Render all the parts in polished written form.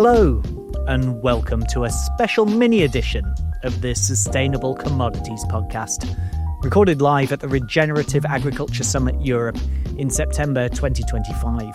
Hello, and welcome to a special mini edition of the Sustainable Commodities podcast, recorded live at the Regenerative Agriculture Summit Europe in September 2025.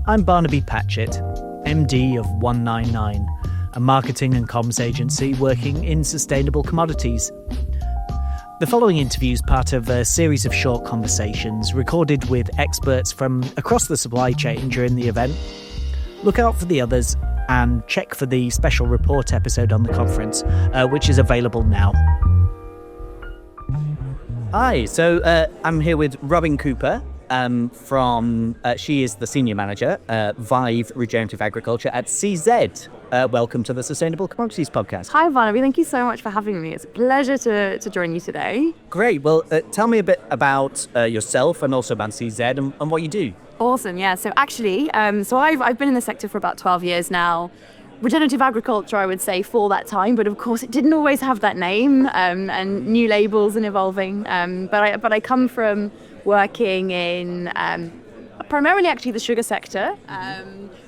I'm Barnaby Patchett, MD of 199, a marketing and comms agency working in sustainable commodities. The following interview is part of a series of short conversations recorded with experts from across the supply chain during the event. Look out for the others and check for the special report episode on the conference, which is available now. Hi, so I'm here with Robyn Cooper she is the Senior Manager, Vive Regenerative Agriculture at CZ. Welcome to the Sustainable Commodities podcast. Hi, Barnaby. Thank you so much for having me. It's a pleasure to join you today. Great. Well, tell me a bit about yourself and also about CZ and what you do. Awesome. Yeah. So actually, I've been in the sector for about 12 years now. Regenerative agriculture, I would say, for that time, but of course it didn't always have that name, and new labels and evolving. But I come from working in primarily actually the sugar sector,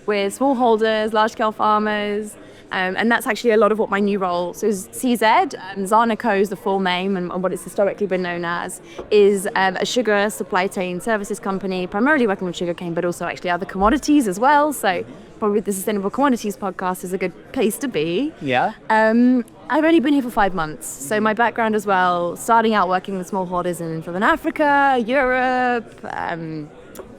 with smallholders, large-scale farmers, and that's actually a lot of what my new role. So CZ, Zarnaco is the full name, and what it's historically been known as is a sugar supply chain services company, primarily working with sugarcane, but also actually other commodities as well. So probably the Sustainable Commodities podcast is a good place to be. Yeah. I've only been here for 5 months, so my background as well, starting out working with smallholders in Southern Africa, Europe,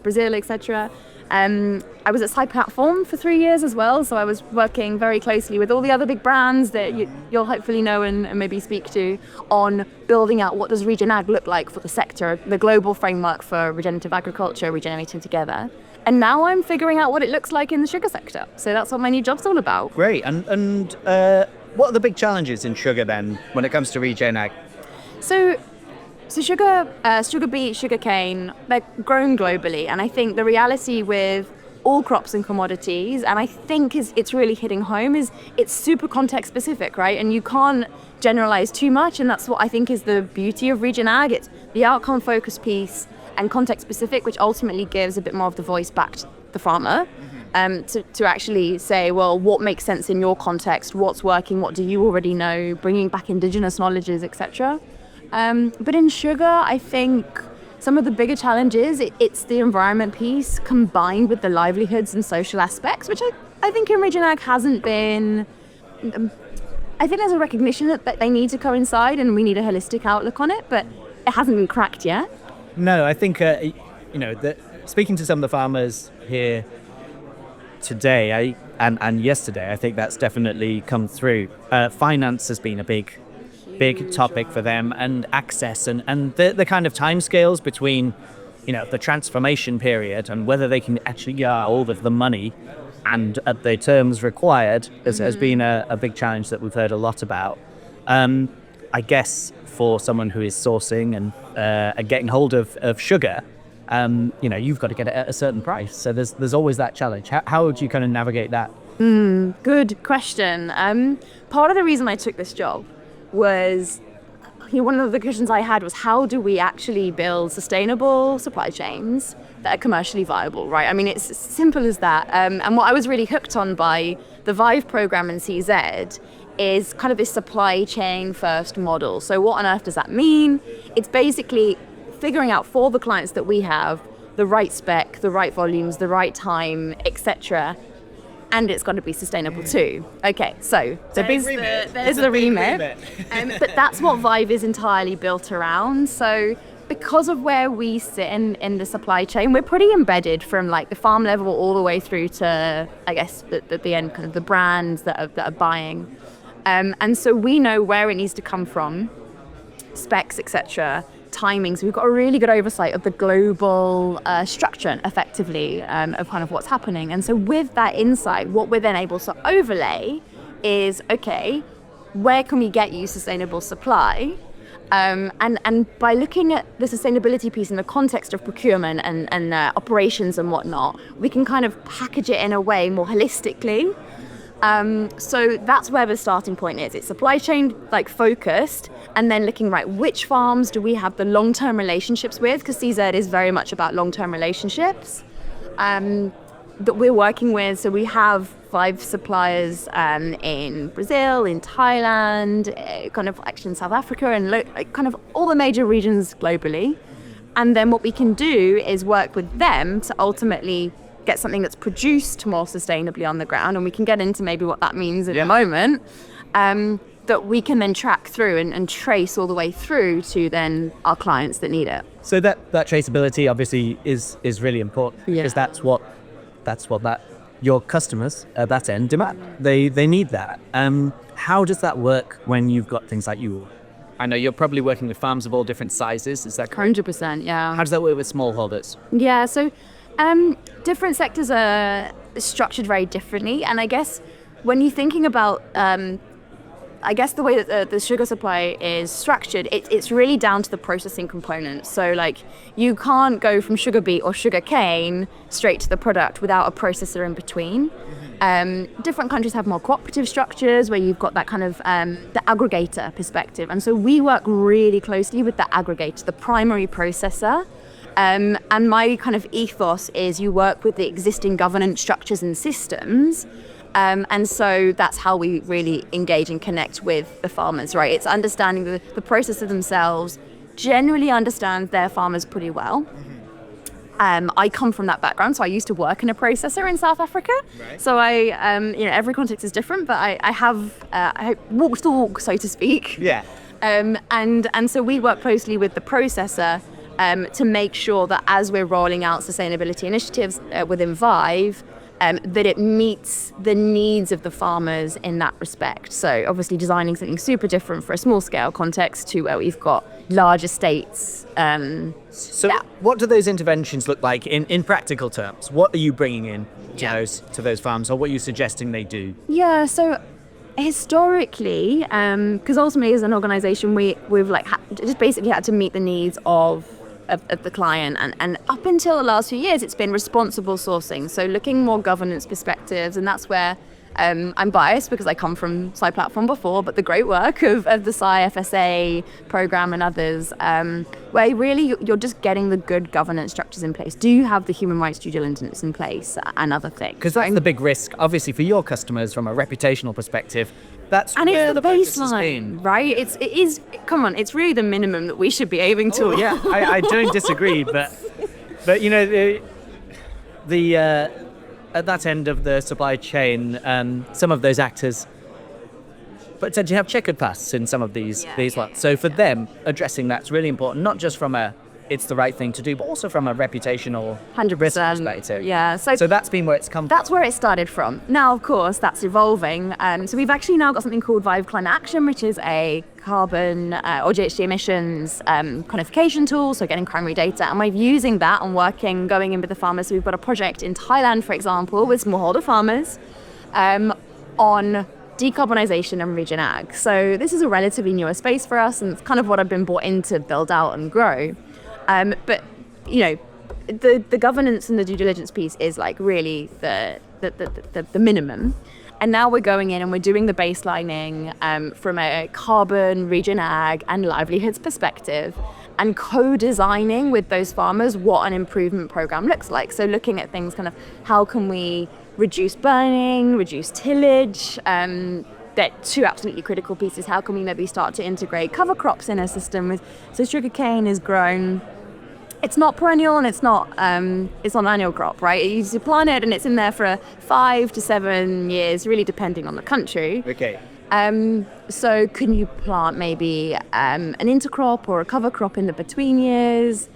Brazil, etc. I was at Side Platform for 3 years as well, so I was working very closely with all the other big brands that you'll hopefully know and maybe speak to on building out what does Regen Ag look like for the sector, the global framework for regenerative agriculture, regenerating together. And now I'm figuring out what it looks like in the sugar sector. So that's what my new job's all about. Great. And what are the big challenges in sugar then when it comes to Regen Ag? So sugar beet, sugar cane, they're grown globally. And I think the reality with all crops and commodities, and I think it's really hitting home, is it's super context specific, right? And you can't generalize too much. And that's what I think is the beauty of Regen Ag. It's the outcome focused piece and context specific, which ultimately gives a bit more of the voice back to the farmer, to actually say, well, what makes sense in your context? What's working? What do you already know? Bringing back indigenous knowledges, etc. But in sugar, I think some of the bigger challenges, it's the environment piece combined with the livelihoods and social aspects, which I think in Regen Ag hasn't been... I think there's a recognition that they need to coincide and we need a holistic outlook on it, but it hasn't been cracked yet. No, I think, speaking to some of the farmers here today and yesterday, I think that's definitely come through. Finance has been a big topic for them, and access and the kind of timescales between, the transformation period and whether they can actually get all of the money and at the terms required has been a big challenge that we've heard a lot about. I guess for someone who is sourcing and getting hold of sugar, you've got to get it at a certain price. So there's always that challenge. How would you kind of navigate that? Good question. Part of the reason I took this job was, one of the questions I had was, how do we actually build sustainable supply chains that are commercially viable, right? I mean, it's as simple as that. And what I was really hooked on by the Vive program in CZ is kind of this supply chain first model. So what on earth does that mean? It's basically figuring out for the clients that we have the right spec, the right volumes, the right time, etc. And it's got to be sustainable too. Okay, so there's the remit. But that's what Vive is entirely built around. So because of where we sit in the supply chain, we're pretty embedded from like the farm level all the way through to, I guess, the end, kind of the brands that are buying. And so we know where it needs to come from, specs, etc., timings. We've got a really good oversight of the global structure, effectively, of kind of what's happening. And so with that insight, what we're then able to overlay is, okay, where can we get you sustainable supply? And by looking at the sustainability piece in the context of procurement and operations and whatnot, we can kind of package it in a way more holistically. So that's where the starting point is. It's supply chain focused, and then looking, right, which farms do we have the long-term relationships with? Because CZ is very much about long-term relationships. that we're working with. So we have Vive suppliers in Brazil, in Thailand, kind of actually in South Africa, and kind of all the major regions globally. And then what we can do is work with them to ultimately get something that's produced more sustainably on the ground. And we can get into maybe what that means in a moment. That we can then track through and trace all the way through to then our clients that need it. So that traceability obviously is really important, because that's what your customers at that end demand. They need that. How does that work when you've got things like you? I know you're probably working with farms of all different sizes. Is that correct? 100%, yeah. How does that work with smallholders? Yeah, so different sectors are structured very differently, and I guess when you're thinking about the way that the sugar supply is structured, it's really down to the processing component. So like you can't go from sugar beet or sugar cane straight to the product without a processor in between. Different countries have more cooperative structures where you've got that kind of the aggregator perspective. And so we work really closely with the aggregator, the primary processor. And my kind of ethos is you work with the existing governance structures and systems. And so that's how we really engage and connect with the farmers, right? It's understanding the processor themselves, generally understand their farmers pretty well. I come from that background, so I used to work in a processor in South Africa. Right. So every context is different, but I have walked the walk, so to speak. Yeah. And so we work closely with the processor to make sure that as we're rolling out sustainability initiatives within Vive, that it meets the needs of the farmers in that respect. So obviously designing something super different for a small scale context to where we've got large estates. What do those interventions look like in practical terms? What are you bringing in to those farms, or what are you suggesting they do? Yeah, so historically, because ultimately as an organization, we've just basically had to meet the needs of the client, and up until the last few years it's been responsible sourcing, so looking more governance perspectives, and that's where I'm biased because I come from Sci Platform before, but the great work of the Sci FSA program and others, where really you're just getting the good governance structures in place. Do you have the human rights due diligence in place and other things? Because that's the big risk, obviously, for your customers from a reputational perspective. That's and where it's the baseline, right? It is. Come on, it's really the minimum that we should be aiming to. Oh, yeah, I don't disagree, but the at that end of the supply chain, some of those actors potentially have checkered pasts in some of these ones. So for them, addressing that's really important, not just from it's the right thing to do, but also from a reputational 100% risk perspective. Yeah. So that's been where it's come from. That's where it started from. Now, of course, that's evolving. So we've actually now got something called Vive Climate Action, which is a carbon or GHG emissions quantification tool, so getting primary data. And we're using that and going in with the farmers. So we've got a project in Thailand, for example, with smallholder farmers on decarbonisation and regen ag. So this is a relatively newer space for us, and it's kind of what I've been brought in to build out and grow. But the governance and the due diligence piece is like really the minimum. And now we're going in and we're doing the baselining from a carbon, regen ag and livelihoods perspective, and co-designing with those farmers what an improvement program looks like. So looking at things kind of how can we reduce burning, reduce tillage, they're two absolutely critical pieces. How can we maybe start to integrate cover crops in a system so sugarcane is grown. It's not perennial and it's not an annual crop, right? You plant it and it's in there for 5 to 7 years, really depending on the country. Okay. So can you plant maybe an intercrop or a cover crop in the between years?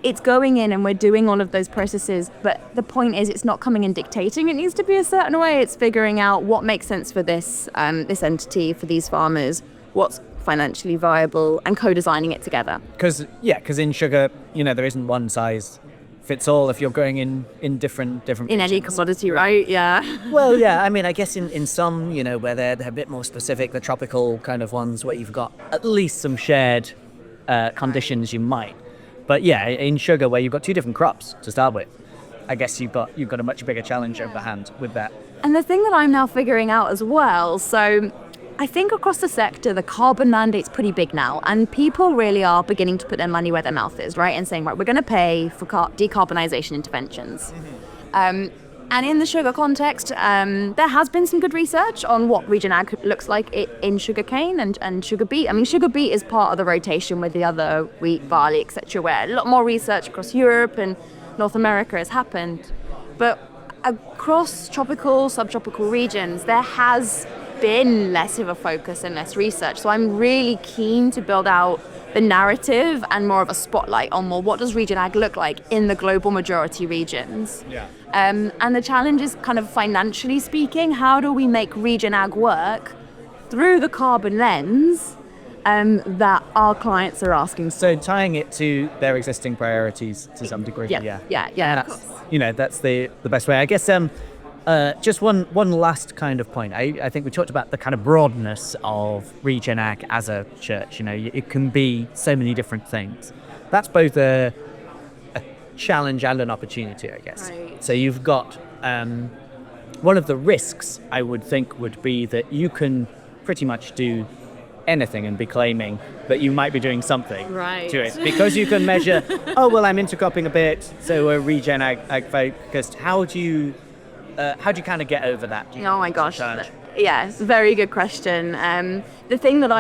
It's going in and we're doing all of those processes, but the point is it's not coming and dictating it needs to be a certain way. It's figuring out what makes sense for this entity, for these farmers, what's financially viable, and co-designing it together. Because in sugar, there isn't one size fits all if you're going in different in regions. any commodity, right? Yeah. Well, yeah, I mean, I guess in some, where they're a bit more specific, the tropical kind of ones where you've got at least some shared conditions you might. But yeah, in sugar, where you've got two different crops to start with, I guess you've got a much bigger challenge over hand with that. And the thing that I'm now figuring out as well, so I think across the sector, the carbon mandate's pretty big now, and people really are beginning to put their money where their mouth is, right? And saying, right, we're going to pay for decarbonisation interventions. And in the sugar context, there has been some good research on what regen ag looks like in sugarcane and sugar beet. I mean, sugar beet is part of the rotation with the other wheat, barley, etc., where a lot more research across Europe and North America has happened. But across tropical, subtropical regions, there has been less of a focus and less research. So I'm really keen to build out the narrative and more of a spotlight on what does regen ag look like in the global majority regions. Yeah. And the challenge is kind of financially speaking, how do we make regen ag work through the carbon lens that our clients are asking for? So tying it to their existing priorities to some degree. Yeah. That's the best way. I guess just one last kind of point. I think we talked about the kind of broadness of regen ag as a church. It can be so many different things. That's both a challenge and an opportunity, I guess. Right. So you've got one of the risks, I would think, would be that you can pretty much do anything and be claiming that you might be doing something to it, because you can measure, I'm intercropping a bit, so we're regen ag focused. How do you kind of get over that? Oh my gosh. Yeah, it's a very good question. The thing that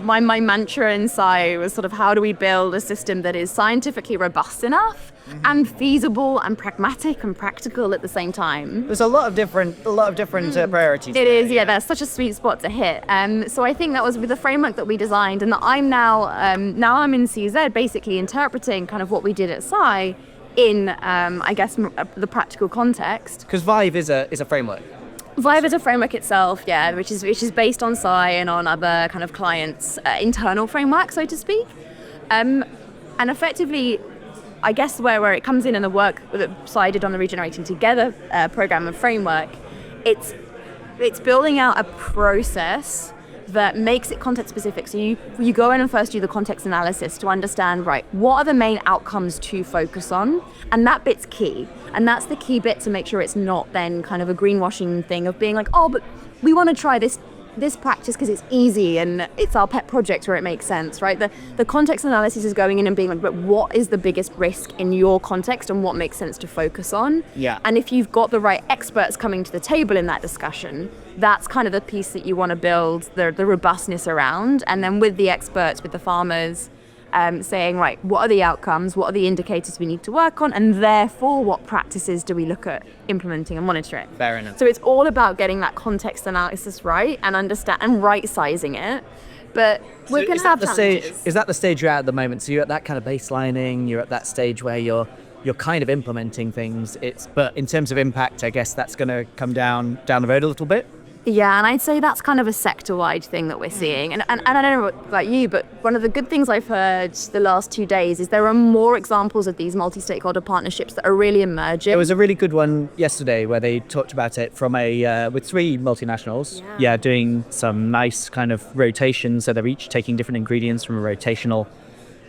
my mantra inside was sort of, how do we build a system that is scientifically robust enough and feasible and pragmatic and practical at the same time? There's a lot of different priorities. It is, that's such a sweet spot to hit. So I think that was with the framework that we designed, and that I'm now I'm in CZ basically interpreting kind of what we did at Sci in, the practical context. Because Vive is a framework. Vive is a framework itself, which is based on Sci and on other kind of clients' internal framework, so to speak. And effectively, I guess where it comes in the work that Sci did on the Regenerating Together program and framework, it's building out a process that makes it context specific. So you go in and first do the context analysis to understand, right, what are the main outcomes to focus on? And that bit's key. And that's the key bit to make sure it's not then kind of a greenwashing thing of being like, but we want to try this practice because it's easy and it's our pet project where it makes sense, right? The context analysis is going in and being like, but what is the biggest risk in your context and what makes sense to focus on? Yeah. And if you've got the right experts coming to the table in that discussion, that's kind of the piece that you want to build the robustness around. And then with the experts, with the farmers, saying, right, what are the outcomes? What are the indicators we need to work on? And therefore, what practices do we look at implementing and monitoring? Fair enough. So it's all about getting that context analysis right and understand and right-sizing it. But we're going to have challenges. Is that the stage you're at the moment? So you're at that kind of baselining, you're at that stage where you're kind of implementing things. But in terms of impact, I guess that's going to come down the road a little bit. Yeah, and I'd say that's kind of a sector-wide thing that we're seeing. And I don't know about you, but one of the good things I've heard the last 2 days is there are more examples of these multi-stakeholder partnerships that are really emerging. There was a really good one yesterday where they talked about it from with 3 multinationals, doing some nice kind of rotation. So they're each taking different ingredients from a rotational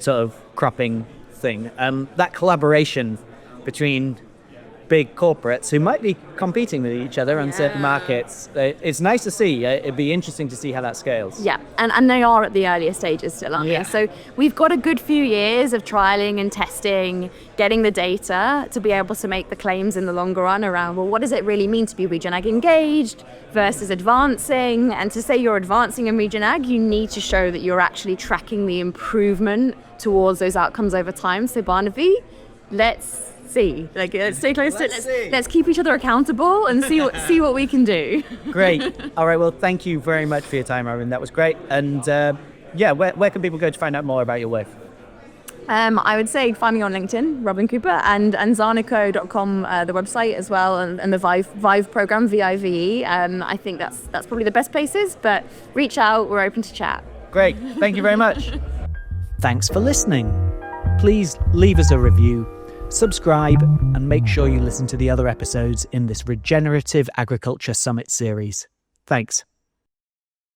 sort of cropping thing. That collaboration between big corporates who might be competing with each other on certain markets. It's nice to see. It'd be interesting to see how that scales. Yeah, and they are at the earlier stages still, aren't they? So we've got a good few years of trialing and testing, getting the data to be able to make the claims in the longer run around, well, what does it really mean to be regen ag engaged versus advancing? And to say you're advancing in regen ag, you need to show that you're actually tracking the improvement towards those outcomes over time. So Barnaby, let's stay close let's keep each other accountable and see what we can do. Great. All right, well, thank you very much for your time, Robyn. That was great. And where can people go to find out more about your work? I would say find me on LinkedIn, Robyn Cooper, and zarnico.com, the website as well, and the Vive program, Vive. I think that's probably the best places, but reach out, we're open to chat. Great, thank you very much. Thanks for listening. Please leave us a review, subscribe, and make sure you listen to the other episodes in this Regenerative Agriculture Summit series. Thanks.